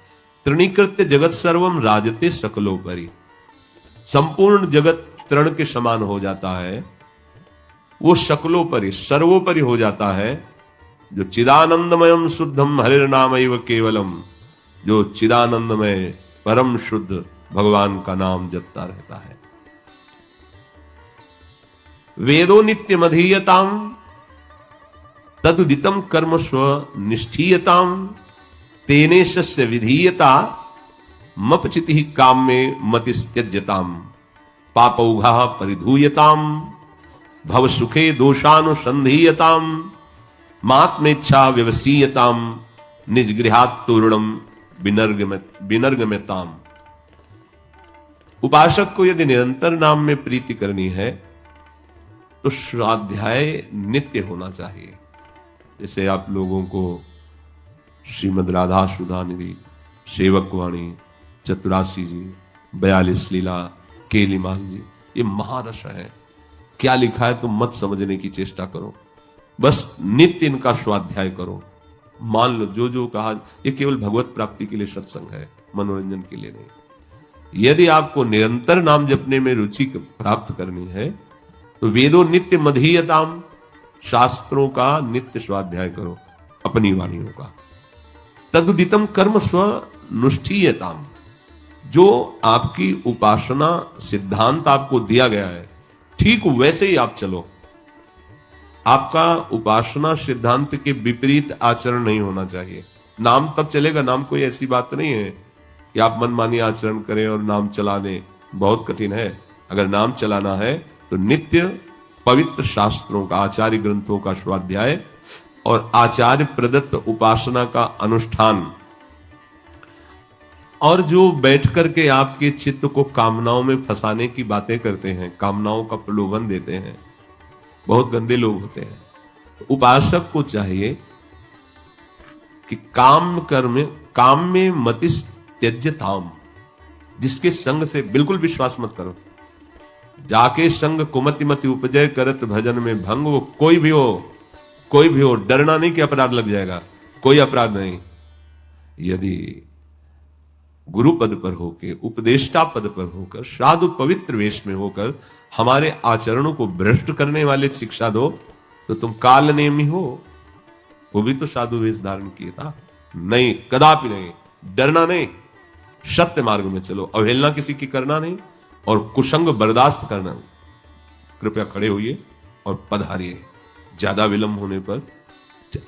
तृणीकृत्य जगत सर्वम राजते सकलोपरि, संपूर्ण जगत तृण के समान हो जाता है, वो सकलोपरि सर्वोपरि हो जाता है। जो चिदानंदमयम शुद्धम हरिर्नामैव केवलम, जो चिदानंदमय परम शुद्ध भगवान का नाम जपता रहता है। वेदो नित्यमधीयताम तदुदितम कर्म स्व निष्ठीयताम तेने सस्य विधीयता मपचिति काम में मतिस्त्यज्यताम पापौघा परिधूयताम भव सुखे दोषानुसंधीयताम मात्मेच्छा व्यवसीयताम निजगृहात् तूर्णम विनर्गम्यताम। उपासक को यदि निरंतर नाम में प्रीति करनी है तो स्वाध्याय नित्य होना चाहिए। जैसे आप लोगों को श्रीमद् राधा सुधा निधि, सेवक वाणी, चतुरासी जी, 42 लीला, केलीमाल जी, ये महारस है। क्या लिखा है तुम मत समझने की चेष्टा करो, बस नित्य इनका स्वाध्याय करो। मान लो जो जो कहा, ये केवल भगवत प्राप्ति के लिए सत्संग है, मनोरंजन के लिए नहीं। यदि आपको निरंतर नाम जपने में रुचि प्राप्त करनी है तो वेदो नित्य मधीयताम, शास्त्रों का नित्य स्वाध्याय करो, अपनी वाणियों का। तदुदितम कर्म स्वनुष्ठीयताम, जो आपकी उपासना सिद्धांत आपको दिया गया है ठीक वैसे ही आप चलो। आपका उपासना सिद्धांत के विपरीत आचरण नहीं होना चाहिए। नाम तब चलेगा, नाम कोई ऐसी बात नहीं है कि आप मनमानी आचरण करें और नाम चला दें, बहुत कठिन है। अगर नाम चलाना है तो नित्य पवित्र शास्त्रों का, आचार्य ग्रंथों का स्वाध्याय और आचार्य प्रदत्त उपासना का अनुष्ठान। और जो बैठ करके आपके चित्त को कामनाओं में फंसाने की बातें करते हैं, कामनाओं का प्रलोभन देते हैं, बहुत गंदे लोग होते हैं। तो उपासक को चाहिए कि काम में मतिस त्यज्यताम, जिसके संग से बिल्कुल विश्वास मत करो। जाके संग कुमति मति उपजय करत भजन में भंग, वो कोई भी हो, डरना नहीं कि अपराध लग जाएगा, कोई अपराध नहीं। यदि गुरु पद पर होकर, उपदेष्टा पद पर होकर, साधु पवित्र वेश में होकर हमारे आचरणों को भ्रष्ट करने वाले शिक्षा दो तो तुम काल नेमी हो। वो भी तो साधु वेश धारण किया था। नहीं, कदापि नहीं, डरना नहीं, सत्य मार्ग में चलो, अवहेलना किसी की करना नहीं और कुसंग बर्दाश्त करना। कृपया खड़े होइए और पधारिए। ज्यादा विलंब होने पर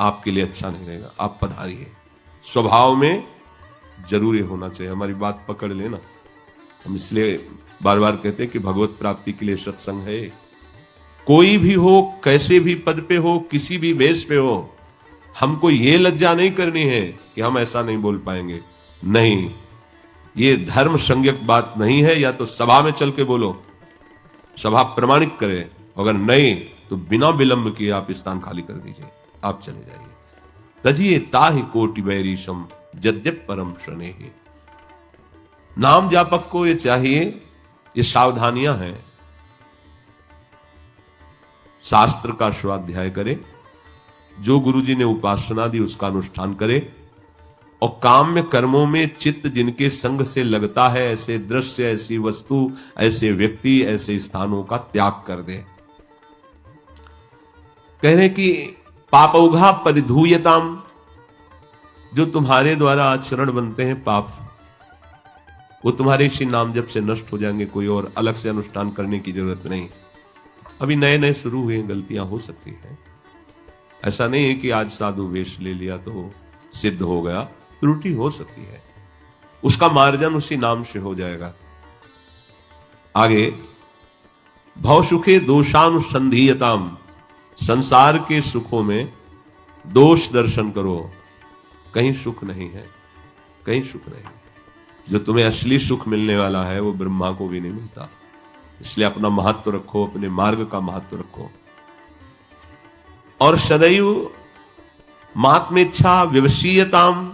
आपके लिए अच्छा नहीं रहेगा, आप पधारिए। स्वभाव में जरूरी होना चाहिए। हमारी बात पकड़ लेना। हम इसलिए बार बार कहते हैं कि भगवत प्राप्ति के लिए सत्संग है। कोई भी हो, कैसे भी पद पे हो, किसी भी वेश पे हो, हमको ये लज्जा नहीं करनी है कि हम ऐसा नहीं बोल पाएंगे। नहीं, ये धर्म संज्ञक बात नहीं है। या तो सभा में चल के बोलो, सभा प्रमाणित करे, अगर नहीं तो बिना विलंब किए आप स्थान खाली कर दीजिए, आप चले जाइए। तजिए ताहि कोटि वैरीशम यद्यप परम शनेहि। नाम जापक को ये चाहिए, ये सावधानियां हैं। शास्त्र का स्वाध्याय करे, जो गुरुजी ने उपासना दी उसका अनुष्ठान करे, और काम में कर्मों में चित्त जिनके संग से लगता है, ऐसे दृश्य, ऐसी वस्तु, ऐसे व्यक्ति, ऐसे स्थानों का त्याग कर दे। कह रहे कि पापौघा परिधूयताम, जो तुम्हारे द्वारा आचरण बनते हैं पाप, वो तुम्हारे इसी नाम जप से नष्ट हो जाएंगे। कोई और अलग से अनुष्ठान करने की जरूरत नहीं। अभी नए नए शुरू हुए, गलतियां हो सकती हैं। ऐसा नहीं है कि आज साधु वेश ले लिया तो सिद्ध हो गया, त्रुटि हो सकती है, उसका मार्जन उसी नाम से हो जाएगा। आगे, भव सुखे दोषानुसंधीयताम, संसार के सुखों में दोष दर्शन करो। कहीं सुख नहीं है, कहीं सुख नहीं। जो तुम्हें असली सुख मिलने वाला है वो ब्रह्मा को भी नहीं मिलता। इसलिए अपना महत्व रखो, अपने मार्ग का महत्व रखो। और सदैव मात्मेच्छा विवशीयताम,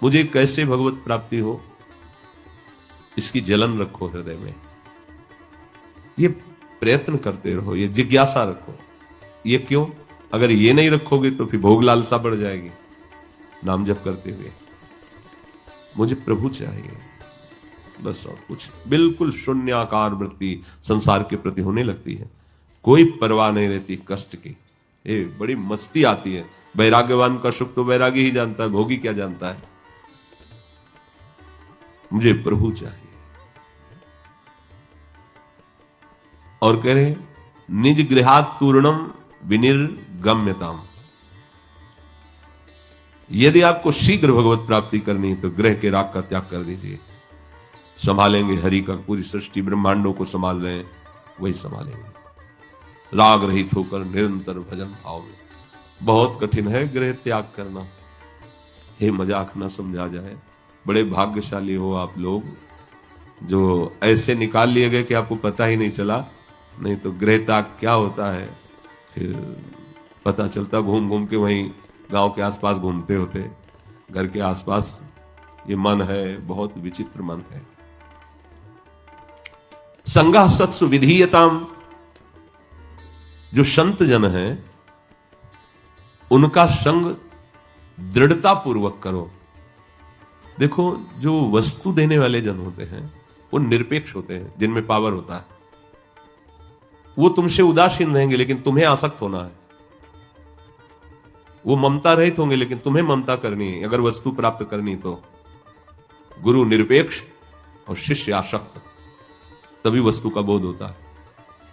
मुझे कैसे भगवत प्राप्ति हो, इसकी जलन रखो हृदय में। ये प्रयत्न करते रहो, ये जिज्ञासा रखो। ये क्यों? अगर ये नहीं रखोगे तो फिर भोग लालसा बढ़ जाएगी। नाम जप करते हुए मुझे प्रभु चाहिए, बस, और कुछ। बिल्कुल शून्याकार वृत्ति संसार के प्रति होने लगती है। कोई परवाह नहीं रहती कष्ट की। बड़ी मस्ती आती है। वैराग्यवान का सुख तो वैरागी ही जानता है, भोगी क्या जानता है। मुझे प्रभु चाहिए। और कह रहे निज गृहात तूर्णम विनिर्गम्यताम, यदि आपको शीघ्र भगवत प्राप्ति करनी है तो ग्रह के राग का त्याग कर दीजिए। संभालेंगे हरि का, पूरी सृष्टि ब्रह्मांडों को संभाल रहे हैं, वही संभालेंगे। राग रहित होकर निरंतर भजन भाव में। बहुत कठिन है ग्रह त्याग करना। हे मजाक ना समझा जाए। बड़े भाग्यशाली हो आप लोग जो ऐसे निकाल लिए गए कि आपको पता ही नहीं चला। नहीं तो गृह त्याग क्या होता है फिर पता चलता, घूम घूम के वहीं गांव के आसपास घूमते होते। घर के आसपास ये मन है, बहुत विचित्र मन है। संगा सत्सु विधीयताम, जो संत जन है उनका संग दृढ़ता पूर्वक करो। देखो, जो वस्तु देने वाले जन होते हैं वो निरपेक्ष होते हैं, जिनमें पावर होता है। वो तुमसे उदासीन रहेंगे लेकिन तुम्हें आसक्त होना है। वो ममता रहित होंगे लेकिन तुम्हें ममता करनी है अगर वस्तु प्राप्त करनी तो। गुरु निरपेक्ष और शिष्य आसक्त, तभी वस्तु का बोध होता है।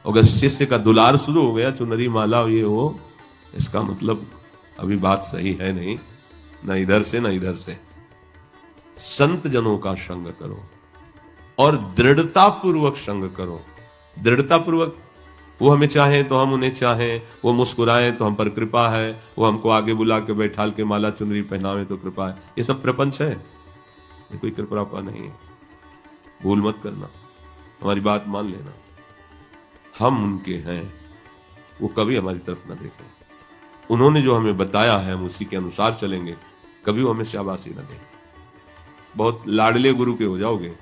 अगर शिष्य का दुलार शुरू हो गया, चुनरी माला ये वो, इसका मतलब अभी बात सही है नहीं, ना इधर से ना इधर से। संत जनों का संग करो और दृढ़ता पूर्वक संग करो। दृढ़ता पूर्वक, वो हमें चाहें तो हम उन्हें चाहें, वो मुस्कुराएं तो हम पर कृपा है, वो हमको आगे बुला के बैठाल के माला चुनरी पहनावे तो कृपा है। ये सब प्रपंच है, ये कोई कृपा नहीं है। भूल मत करना, हमारी बात मान लेना। हम उनके हैं, वो कभी हमारी तरफ ना देखें। उन्होंने जो हमें बताया है हम उसी के अनुसार चलेंगे, कभी वो हमें शाबाशी ना दें। बहुत लाडले गुरु के हो जाओगे,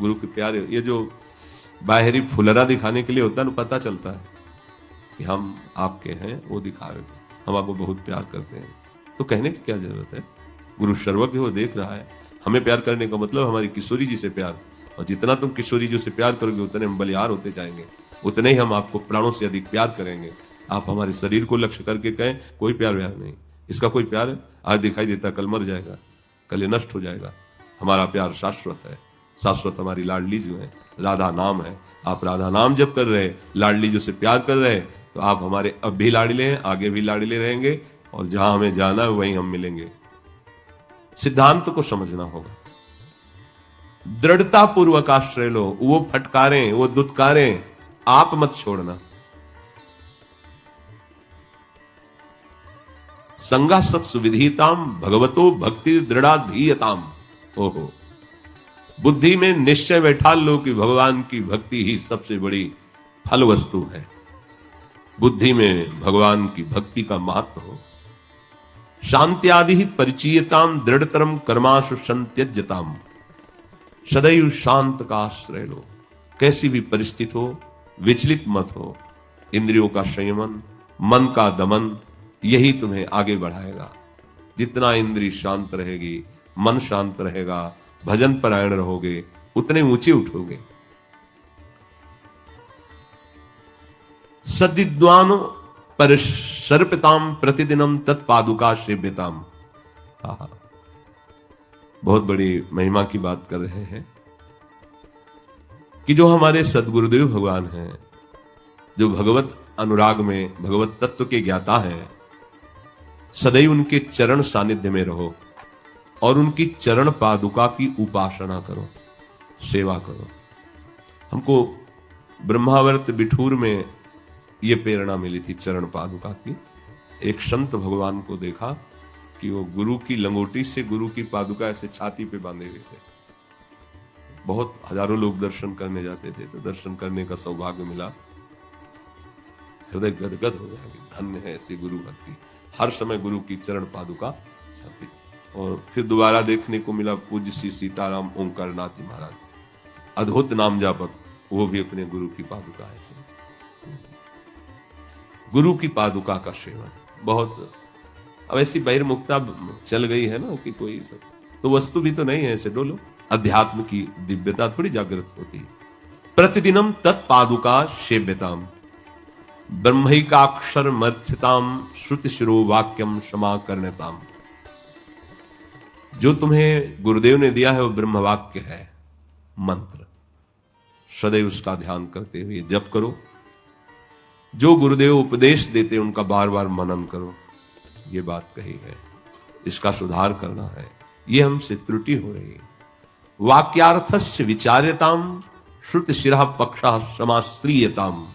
गुरु के प्यारे। ये जो बाहरी फुलरा दिखाने के लिए होता है ना, पता चलता है कि हम आपके हैं, वो दिखावे हम आपको बहुत प्यार करते हैं। तो कहने की क्या जरूरत है, गुरु सर्वज्ञ, वो देख रहा है। हमें प्यार करने का मतलब हमारी किशोरी जी से प्यार, और जितना तुम किशोरी जी से प्यार करोगे उतने हम बलिहार होते जाएंगे, उतने ही हम आपको प्राणों से अधिक प्यार करेंगे। आप हमारे शरीर को लक्ष्य करके कहें कोई प्यार व्यार नहीं, इसका कोई प्यार है? आज दिखाई देता, कल मर जाएगा, कल ये नष्ट हो जाएगा। हमारा प्यार शाश्वत है। शाश्वत हमारी लाडली जो है, राधा नाम है। आप राधा नाम जब कर रहे, लाडली जो से प्यार कर रहे, तो आप हमारे अब भी लाडले हैं, आगे भी लाडले रहेंगे, और जहां हमें जाना है वहीं हम मिलेंगे। सिद्धांत को समझना होगा। दृढ़ता पूर्वक आश्रय लो। वो फटकारें, वो दुत्कारें, आप मत छोड़ना। संगा सत्सु विधीताम भगवतो भक्ति दृढ़ा धीयताम। ओहो, बुद्धि में निश्चय बैठा लो कि भगवान की भक्ति ही सबसे बड़ी फल वस्तु है। बुद्धि में भगवान की भक्ति का महत्व हो। शांति आदि परिचीयताम दृढ़तरम कर्माशु संत्यज्यताम। सदैव शांत का आश्रय लो। कैसी भी परिस्थिति हो विचलित मत हो। इंद्रियों का संयमन, मन का दमन, यही तुम्हें आगे बढ़ाएगा। जितना इंद्रिय शांत रहेगी, मन शांत रहेगा, भजन परायण रहोगे, उतने ऊंचे उठोगे। सद्विद्वानो पर सर्पिताम प्रतिदिनम तत्पादुका सेव्यताम। बहुत बड़ी महिमा की बात कर रहे हैं कि जो हमारे सदगुरुदेव भगवान हैं, जो भगवत अनुराग में भगवत तत्व के ज्ञाता हैं, सदैव उनके चरण सानिध्य में रहो और उनकी चरण पादुका की उपासना करो, सेवा करो। हमको ब्रह्मावर्त बिठूर में ये प्रेरणा मिली थी चरण पादुका की। एक संत भगवान को देखा कि वो गुरु की लंगोटी से गुरु की पादुका ऐसे छाती पे बांधे हुए थे। बहुत हजारों लोग दर्शन करने जाते थे, तो दर्शन करने का सौभाग्य मिला। हृदय गदगद हो गया कि धन्य है ऐसी गुरु भक्ति, हर समय गुरु की चरण पादुका छाती। और फिर दोबारा देखने को मिला पूज्य श्री सीताराम ओंकार नाथ महाराज, अद्भुत नाम जापक, वो भी अपने गुरु की पादुका ऐसे। गुरु की पादुका का सेवन बहुत। अब ऐसी बहिर्मुखता चल गई है ना कि कोई सब तो वस्तु भी तो नहीं है, ऐसे डोलो। अध्यात्म की दिव्यता थोड़ी जागृत होती है। प्रतिदिनम तत्पादुका सेव्यताम ब्रह्मैकाक्षर मर्थिताम श्रुति शिरो वाक्यम क्षमा करनेताम। जो तुम्हें गुरुदेव ने दिया है वो ब्रह्म वाक्य है, मंत्र। सदैव उसका ध्यान करते हुए जप करो। जो गुरुदेव उपदेश देते उनका बार बार मनन करो। ये बात कही है, इसका सुधार करना है, ये हमसे त्रुटि हो रही है। वाक्यार्थस्य विचार्यताम श्रुति शिरा पक्षा समाश्रियताम।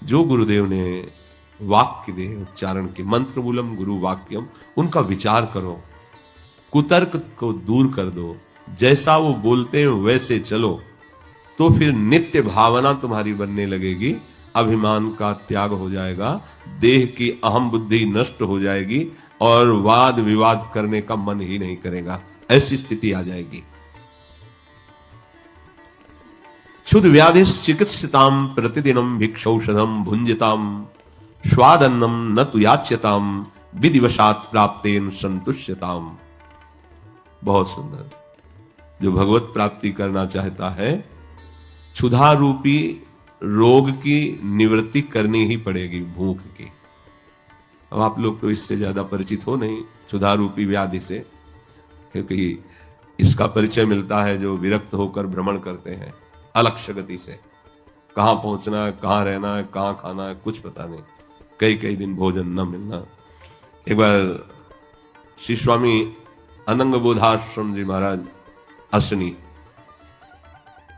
जो गुरुदेव ने वाक्य दे उच्चारण के, मंत्र मूलम गुरु वाक्यम, उनका विचार करो, कुतर्क को दूर कर दो, जैसा वो बोलते हैं वैसे चलो, तो फिर नित्य भावना तुम्हारी बनने लगेगी। अभिमान का त्याग हो जाएगा, देह की अहम बुद्धि नष्ट हो जाएगी और वाद विवाद करने का मन ही नहीं करेगा, ऐसी स्थिति आ जाएगी। क्षुद व्याधि चिकित्सिताम प्रतिदिनम भिक्षौषधम भुंजिताम स्वादन्नम न तु याच्यताम विधिवशात प्राप्तेन संतुष्यताम। बहुत सुंदर। जो भगवत प्राप्ति करना चाहता है, क्षुधा रूपी रोग की निवृत्ति करनी ही पड़ेगी, भूख की। अब आप लोग तो इससे ज्यादा परिचित हो नहीं, क्षुधा रूपी व्याधि से, क्योंकि इसका परिचय मिलता है जो विरक्त होकर भ्रमण करते हैं अलक्ष्य गति से। कहां पहुंचना है, कहां रहना है, कहां खाना है, कुछ पता नहीं, कई कई दिन भोजन न मिलना। एक बार श्री स्वामी अनंग बोधाश्रम जी महाराज असनी,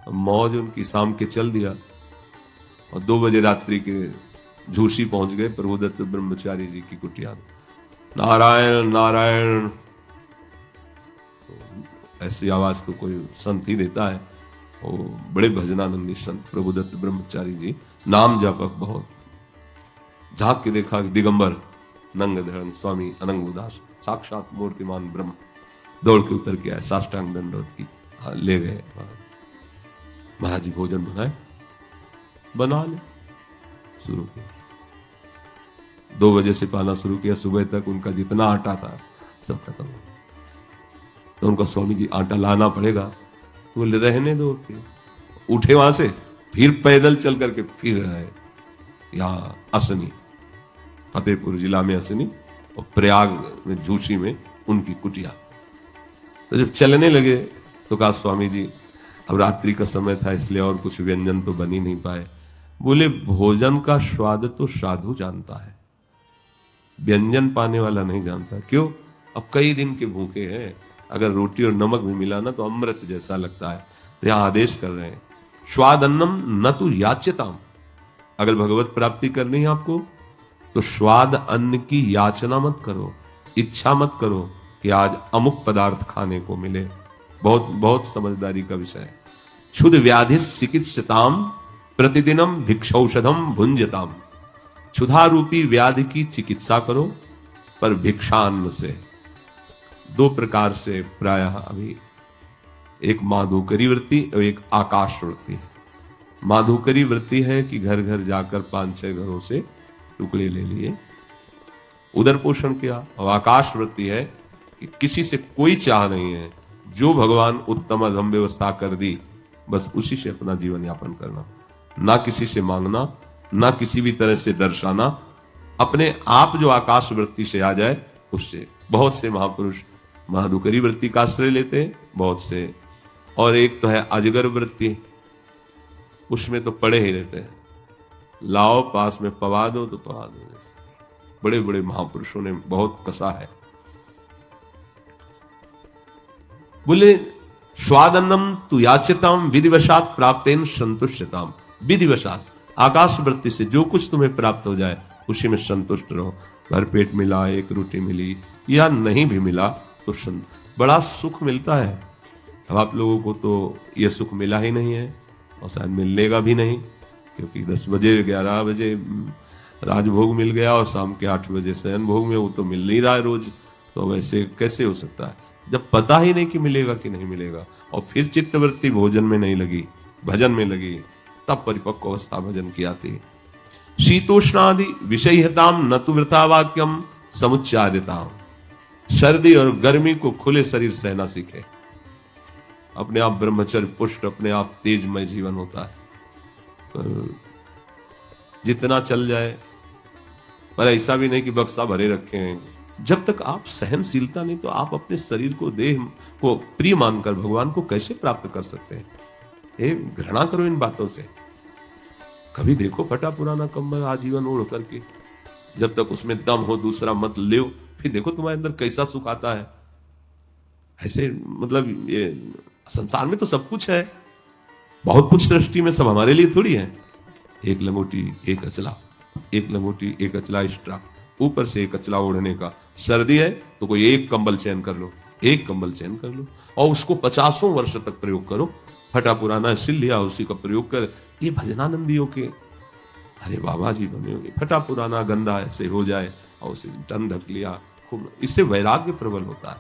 मौज उनकी शाम के चल दिया और 2 बजे रात्रि के झूसी पहुंच गए प्रभुदत्त ब्रह्मचारी जी की कुटिया। नारायण नारायण, तो ऐसी आवाज तो कोई संत ही देता है। वो बड़े भजनानंदी संत प्रभुदत्त ब्रह्मचारी जी, नाम जापक बहुत। झांक के देखा कि दिगंबर नंग धरण स्वामी अनंग उदास, साक्षात मूर्तिमान ब्रह्म। दौड़ के उतर के आए, साष्टांग दंडवत की, ले गए। महाराज जी भोजन बनाए, बना ले, शुरू किया। 2 बजे से पाना शुरू किया, सुबह तक उनका जितना आटा था सब खत्म हो। तो उनका स्वामी जी आटा लाना पड़ेगा, तो बोले रहने दो। फिर उठे वहां से, फिर पैदल चल करके फिर आए यहाँ असनी, फतेहपुर जिला में असनी, और प्रयाग में झूसी में उनकी कुटिया। तो जब चलने लगे तो कहा स्वामी जी अब रात्रि का समय था इसलिए और कुछ व्यंजन तो बन ही नहीं पाए। बोले भोजन का स्वाद तो साधु जानता है, व्यंजन पाने वाला नहीं जानता। क्यों? अब कई दिन के भूखे हैं, अगर रोटी और नमक भी मिला ना तो अमृत जैसा लगता है। तो यहां आदेश कर रहे हैं, स्वादन्नम न तु याच्यताम। अगर भगवत प्राप्ति करनी है आपको तो स्वाद अन्न की याचना मत करो, इच्छा मत करो कि आज अमुक पदार्थ खाने को मिले। बहुत बहुत समझदारी का विषय है। क्षुद व्याधि चिकित्सिताम प्रतिदिनम भिक्षौषधम भुंजताम। क्षुधा रूपी व्याधि की चिकित्सा करो, पर भिक्षान्न से। 2 प्रकार से प्रायः अभी, एक माधुकरी वृत्ति और एक आकाश वृत्ति। माधुकरी वृत्ति है कि घर घर जाकर 5-6 घरों से टुकड़े ले लिए, उदर पोषण किया। और आकाश वृत्ति है कि किसी से कोई चाह नहीं है, जो भगवान उत्तम अधम व्यवस्था कर दी बस उसी से अपना जीवन यापन करना, ना किसी से मांगना, ना किसी भी तरह से दर्शाना, अपने आप जो आकाश वृत्ति से आ जाए उससे। बहुत से महापुरुष महादुकरी वृत्ति का आश्रय लेते हैं बहुत से, और एक तो है अजगर वृत्ति, उसमें तो पड़े ही रहते हैं, लाओ पास में पवा दो तो पवा दो। बड़े बड़े महापुरुषों ने बहुत कसा है। बोले स्वादन्नम तु याच्यताम विधिवशात प्राप्तेन संतुष्टताम। विधिवशात, आकाश वृत्ति से जो कुछ तुम्हें प्राप्त हो जाए उसी में संतुष्ट रहो। भर पेट मिला, एक रोटी मिली या नहीं भी मिला तो बड़ा सुख मिलता है। अब आप लोगों को तो यह सुख मिला ही नहीं है और शायद मिलेगा भी नहीं, क्योंकि 10 बजे 11 बजे राजभोग मिल गया और शाम के 8 बजे शयन भोग में वो तो मिल नहीं रहा है रोज। तो वैसे कैसे हो सकता है जब पता ही नहीं कि मिलेगा कि नहीं मिलेगा, और फिर चित्तवृत्ति भोजन में नहीं लगी, भजन में लगी, तब परिपक्व अवस्था भजन की आती। शीतोष्णादि विषयताम न तु वृथा वाक्यम समुच्चार्यताम। सर्दी और गर्मी को खुले शरीर सहना सीखे। अपने आप ब्रह्मचर्य पुष्ट, अपने आप तेजमय जीवन होता है, पर जितना चल जाए, पर ऐसा भी नहीं कि बक्सा भरे रखे हैं। जब तक आप सहनशीलता नहीं, तो आप अपने शरीर को, देह को प्रिय मानकर भगवान को कैसे प्राप्त कर सकते हैं? घृणा करो इन बातों से। कभी देखो फटा पुराना कंबल आजीवन ओढ़ करके, जब तक उसमें दम हो दूसरा मत ले, फिर देखो तुम्हारे अंदर कैसा सुख आता है। ऐसे मतलब ये संसार में तो सब कुछ है, बहुत कुछ सृष्टि में, सब हमारे लिए थोड़ी है। एक लंगोटी एक अचला, एक लंगोटी एक अचला एक्स्ट्रा, ऊपर से एक अचला ओढ़ने का। सर्दी है तो कोई एक कंबल चयन कर लो, एक कंबल चयन कर लो, और उसको 50 वर्ष तक प्रयोग करो। फटा पुराना सिल लिया, उसी का प्रयोग कर। ये भजनानंदियों के अरे बाबा जी बने होंगे। फटा पुराना गंदा ऐसे हो जाए और उसे टन ढक लिया, खूब, इससे वैराग्य प्रबल होता है।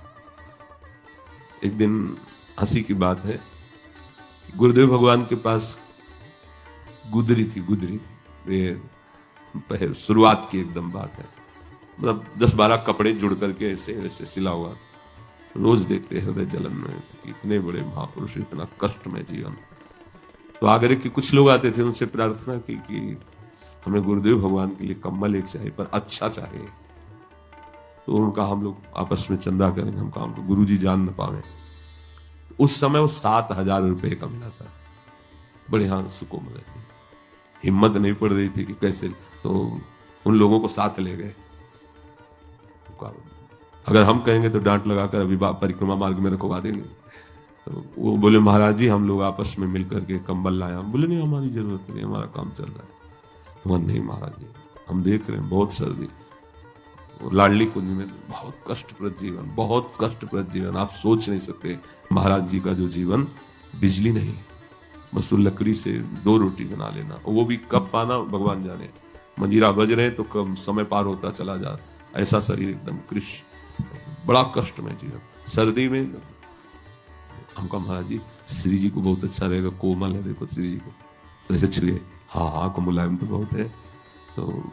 एक दिन हंसी की बात है, गुरुदेव भगवान के पास गुदरी थी, गुदरी, ये शुरुआत की एकदम बात है, मतलब 10-12 कपड़े जुड़ करके ऐसे ऐसे सिला हुआ। रोज देखते हृदय जलन में कि इतने बड़े महापुरुष, इतना कष्टमय जीवन। तो आगरे के कुछ लोग आते थे, उनसे प्रार्थना की कि हमें गुरुदेव भगवान के लिए कम्बल एक चाहिए, पर अच्छा चाहिए। तो उनका हम लोग आपस में चंदा करेंगे, हम काम को गुरु जी जान न पावे। तो उस समय वो 7,000 रुपए का मिला था। बड़े हाँ सुकून में थे, हिम्मत नहीं पड़ रही थी कि कैसे, तो उन लोगों को साथ ले गए। अगर हम कहेंगे तो डांट लगाकर अभी परिक्रमा मार्ग में रखवा देंगे। तो वो बोले महाराज जी हम लोग आपस में मिलकर के कंबल लाया। बोले नहीं हमारी जरूरत नहीं, हमारा काम चल रहा है। तो नहीं महाराज जी हम देख रहे हैं बहुत सर्दी, लाडली कुंज में बहुत कष्टप्रद जीवन, बहुत कष्टप्रद जीवन, आप सोच नहीं सकते। महाराज जी का जो जीवन, बिजली नहीं, बस लकड़ी से 2 रोटी बना लेना, वो भी कब पाना भगवान जाने। मंजीरा बज रहे तो कब समय पार होता चला जा, ऐसा शरीर एकदम कृष, बड़ा कष्ट में जीवन। सर्दी में हम कहा महाराज जी श्री जी को बहुत अच्छा रहेगा, कोमल है देखो श्री जी को, तो ऐसे छुए, हाँ हाँ को मुलायम तो बहुत है, तो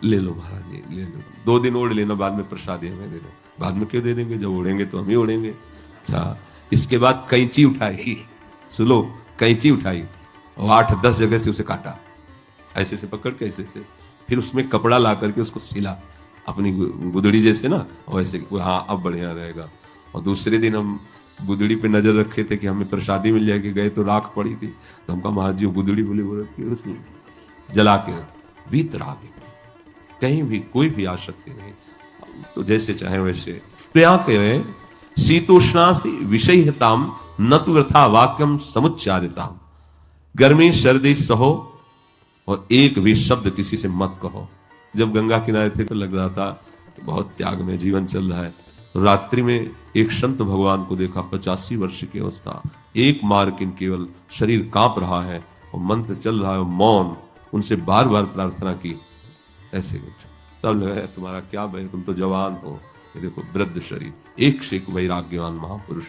ले लो महाराज जी ले लो, 2 दिन ओढ़ लेना, बाद में प्रसाद हमें दे दो। बाद में क्यों दे देंगे, जब ओढ़ेंगे तो हम ही ओढ़ेंगे। अच्छा, इसके बाद कैंची उठाई, सुनो कैंची उठाई और 8-10 जगह से उसे काटा, ऐसे से पकड़ के ऐसे से, फिर उसमें कपड़ा ला करके उसको सिला अपनी गुदड़ी जैसे ना, और ऐसे हाँ अब बढ़िया रहेगा। और दूसरे दिन हम गुदड़ी पे नजर रखे थे कि हमें प्रसादी मिल जाएगी, गए तो राख पड़ी थी, तो हम कहा महाराज जी गुदड़ी बोले वो रखी, उसमें जला के वीतराग, कहीं भी कोई भी आसक्ति नहीं, तो जैसे चाहे वैसे। तो यहाँ कह रहे शीतोष्णास्ति विषयताम न तु वृथा वाक्यम समुच्चारिताम। गर्मी सर्दी सहो और एक भी शब्द किसी से मत कहो। जब गंगा किनारे थे तो लग रहा था बहुत त्याग में जीवन चल रहा है। तो रात्रि में एक संत भगवान को देखा, 85 वर्ष की अवस्था, एक मार्किन केवल, शरीर कांप रहा है और मंत्र चल रहा है, मौन। उनसे बार बार प्रार्थना की, ऐसे कुछ। तब लगा तुम्हारा क्या भय, तुम तो जवान हो, देखो वृद्ध शरीर, एक से एक वैराग्यवान महापुरुष।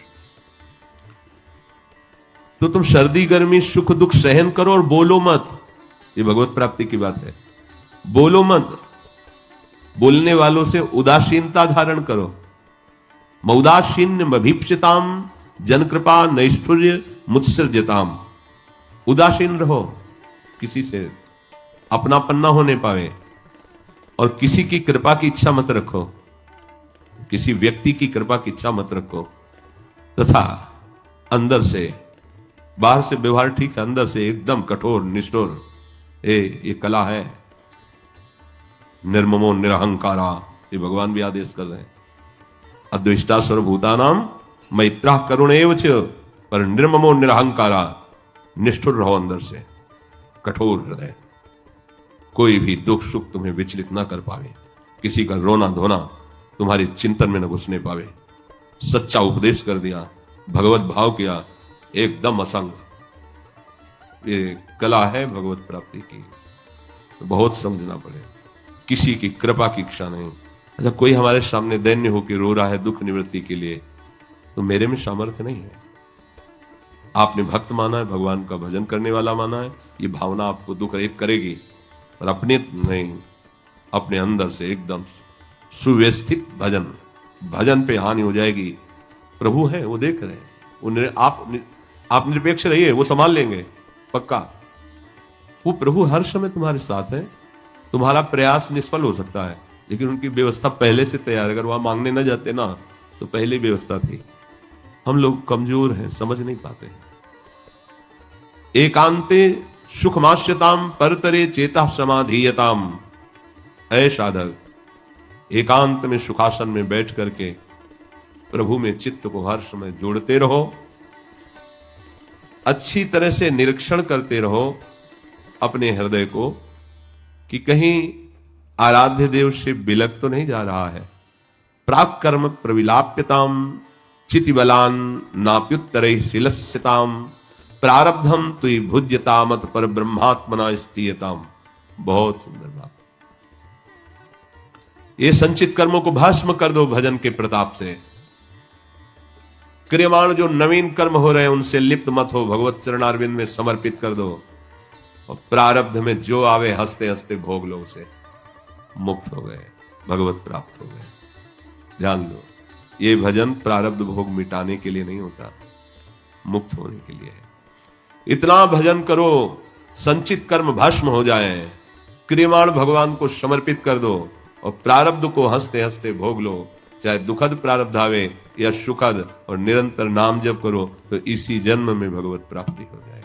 तो तुम सर्दी गर्मी सुख दुख सहन करो और बोलो मत। ये भगवत प्राप्ति की बात है। बोलो मत, बोलने वालों से उदासीनता धारण करो। मौदासीन्य मभीप्सिताम जन कृपा नैष्ठुर्य मुत्सर्जताम। उदासीन रहो, किसी से अपनापन ना होने पावे, और किसी की कृपा की इच्छा मत रखो। किसी व्यक्ति की कृपा की इच्छा मत रखो, तथा अंदर से, बाहर से व्यवहार ठीक है, अंदर से एकदम कठोर निष्ठुर, ये कला है। निर्ममो निरहंकारा, ये भगवान भी आदेश कर रहे हैं। अद्वेष्टा सर्वभूतानाम मैत्रा करुण एव च, पर निर्ममो निरहंकारा, निष्ठुर रहो अंदर से, कठोर हृदय। कोई भी दुख सुख तुम्हें विचलित ना कर पावे, किसी का रोना धोना तुम्हारे चिंतन में न घुसने पावे। सच्चा उपदेश कर दिया, भगवत भाव किया, एकदम असंग। ये कला है भगवत प्राप्ति की, तो बहुत समझना पड़े। किसी की कृपा की इच्छा नहीं। अच्छा, कोई हमारे सामने दैन्य होकर रो रहा है दुख निवृत्ति के लिए, तो मेरे में सामर्थ्य नहीं है। आपने भक्त माना है, भगवान का भजन करने वाला माना है, ये भावना आपको दुख रहित करेगी, पर अपने नहीं, अपने अंदर से एकदम सुव्यवस्थित भजन पे हानि हो जाएगी। प्रभु है, वो देख रहे हैं, आप निरपेक्ष रहिए, वो संभाल लेंगे पक्का। वो प्रभु हर समय तुम्हारे साथ है। तुम्हारा प्रयास निष्फल हो सकता है, लेकिन उनकी व्यवस्था पहले से तैयार। अगर वहां मांगने ना जाते ना, तो पहले व्यवस्था थी। हम लोग कमजोर हैं, समझ नहीं पाते हैं। एकांते सुखमाश्यताम परतरे चेता समाधीयताम। ऐ साधक, एकांत में सुखासन में बैठ करके प्रभु में चित्त को हर समय जोड़ते रहो, अच्छी तरह से निरीक्षण करते रहो अपने हृदय को कि कहीं आराध्य देव से बिलक तो नहीं जा रहा है। प्राक कर्म प्रविलाप्यताम चितिबलान नाप्युत्तरे शिलस्यताम प्रारब्धम तुई भुज्यतामत पर ब्रह्मात्मना स्थियताम। बहुत सुंदर बात। ये संचित कर्मों को भस्म कर दो भजन के प्रताप से। क्रियमाण जो नवीन कर्म हो रहे हैं उनसे लिप्त मत हो, भगवत चरणारविंद में समर्पित कर दो, और प्रारब्ध में जो आवे हंसते हंसते भोग लो, उसे मुक्त हो गए, भगवत प्राप्त हो गए। ध्यान लो, ये भजन प्रारब्ध भोग मिटाने के लिए नहीं होता, मुक्त होने के लिए है। इतना भजन करो संचित कर्म भस्म हो जाए, क्रियमाण भगवान को समर्पित कर दो, और प्रारब्ध को हंसते हंसते भोग लो। चाहे दुखद प्रारब्ध आवे या सुखद, और निरंतर नाम जप करो, तो इसी जन्म में भगवत प्राप्ति हो जाए।